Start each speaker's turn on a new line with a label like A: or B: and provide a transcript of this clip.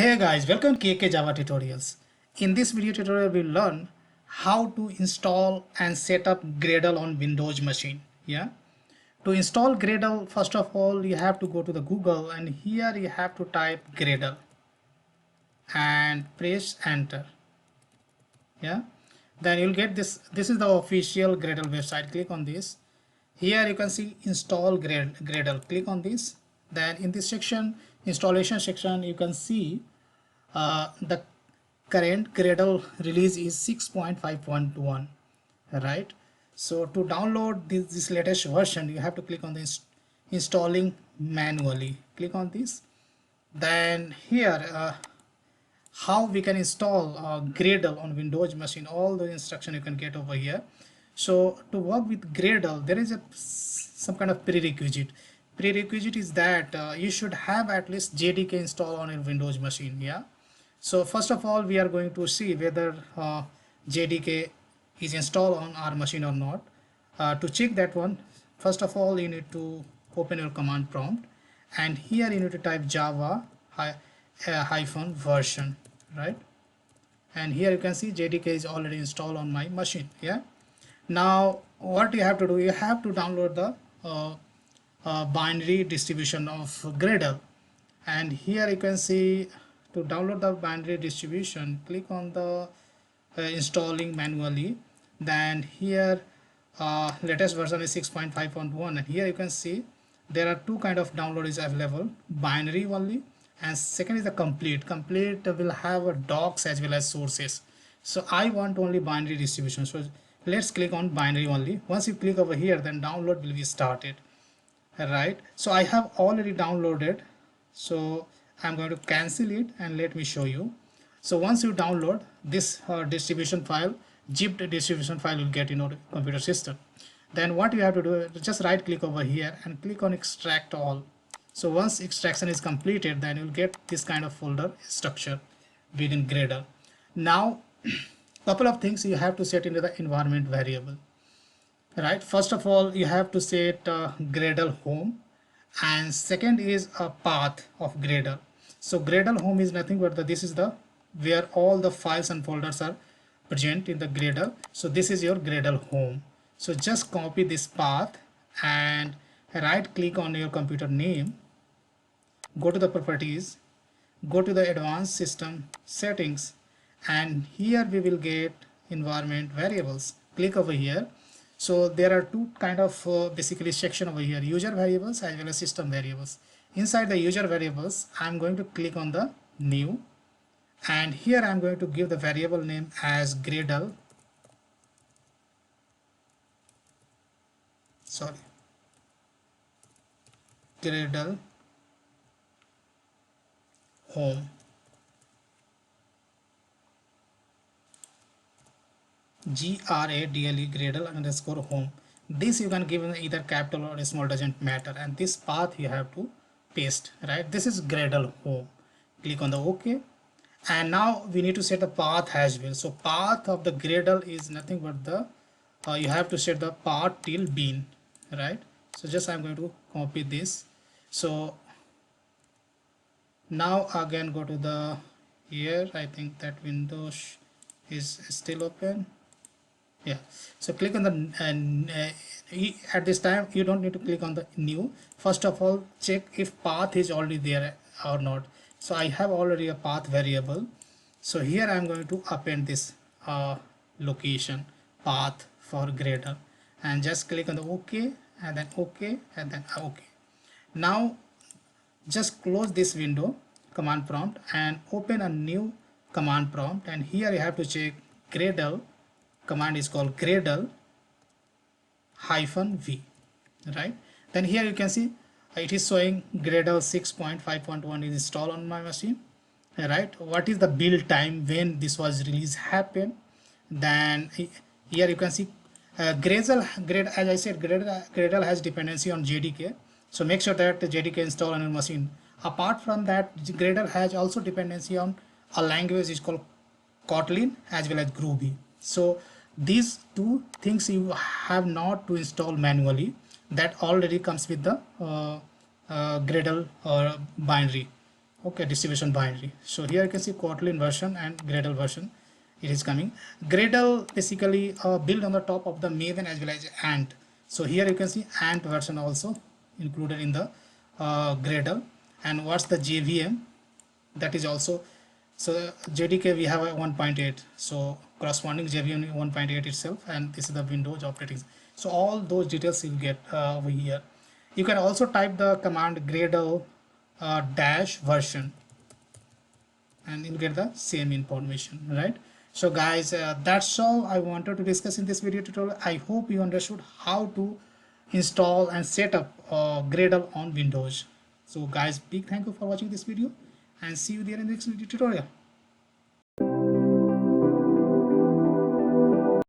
A: Hey guys, welcome to KK Java Tutorials. In this video tutorial, we'll learn how to install and set up Gradle on Windows machine. Yeah. To install Gradle, first of all, you have to go to the Google and here you have to type Gradle and press enter. Yeah. Then you'll get this. This is the official Gradle website. Click on this. Here you can see install Gradle. Click on this. Then in this section, installation section, you can see the current Gradle release is 6.5.1, right? So to download this latest version, you have to click on the installing manually. Click on this. Then here how we can install Gradle on Windows machine, all the instruction you can get over here. So to work with Gradle, there is some kind of prerequisite. Prerequisite is that you should have at least JDK installed on your Windows machine. Yeah. So first of all, we are going to see whether JDK is installed on our machine or not. To check that one, first of all, you need to open your command prompt, and here you need to type Java hyphen version, right? And here you can see JDK is already installed on my machine. Yeah. Now what you have to do, you have to download the binary distribution of Gradle, and here you can see to download the binary distribution, click on the installing manually. Then here latest version is 6.5.1, and here you can see there are two kind of download is available, binary only, and second is the complete will have a docs as well as sources. So I want only binary distribution, so let's click on binary only. Once you click over here, then download will be started, right? So I have already downloaded, so I'm going to cancel it and let me show you. So once you download this distribution file, zipped distribution file will get in your computer system. Then what you have to do, just right click over here and click on extract all. So once extraction is completed, then you'll get this kind of folder structure within Gradle. Now couple of things you have to set into the environment variable, right? First of all, you have to set Gradle home, and second is a path of Gradle. So Gradle home is nothing but this is the where all the files and folders are present in the Gradle. So this is your Gradle home. So just copy this path and right click on your computer name, go to the properties, go to the advanced system settings, and here we will get environment variables. Click over here. So there are two kind of basically section over here, user variables as well as system variables. Inside the user variables, I'm going to click on the new, and here I'm going to give the variable name as Gradle. Gradle home. Gradle Gradle underscore home. This you can give in either capital or small, doesn't matter, and this path you have to paste, right? This is Gradle home. Click on the OK, and now we need to set the path as well. So path of the Gradle is nothing but the you have to set the path till bin, right? So just I'm going to copy this. So now again go to the here, I think that Windows is still open. Yeah, so click on the at this time you don't need to click on the new. First of all, check if path is already there or not. So I have already a path variable, so here I'm going to append this location path for Gradle, and just click on the OK, and then OK, and then OK. Now just close this window, command prompt, and open a new command prompt, and here you have to check Gradle. Command is called Gradle -v, right? Then here you can see it is showing Gradle 6.5.1 is installed on my machine, right? What is the build time when this was release happened? Then here you can see Gradle, as I said, Gradle has dependency on JDK, so make sure that the JDK installed on your machine. Apart from that, Gradle has also dependency on a language is called Kotlin as well as Groovy. So these two things you have not to install manually, that already comes with the Gradle binary. Okay, distribution binary. So here you can see Kotlin version and Gradle version. It is coming. Gradle basically built on the top of the Maven as well as Ant. So here you can see Ant version also included in the Gradle. And what's the JVM? That is also, so JDK we have a 1.8, so corresponding JVM 1.8 itself, and this is the Windows operating. So all those details you'll get over here. You can also type the command Gradle dash version, and you'll get the same information, right? So guys, that's all I wanted to discuss in this video tutorial. I hope you understood how to install and set up Gradle on Windows. So guys, big thank you for watching this video, and see you there in the next video tutorial.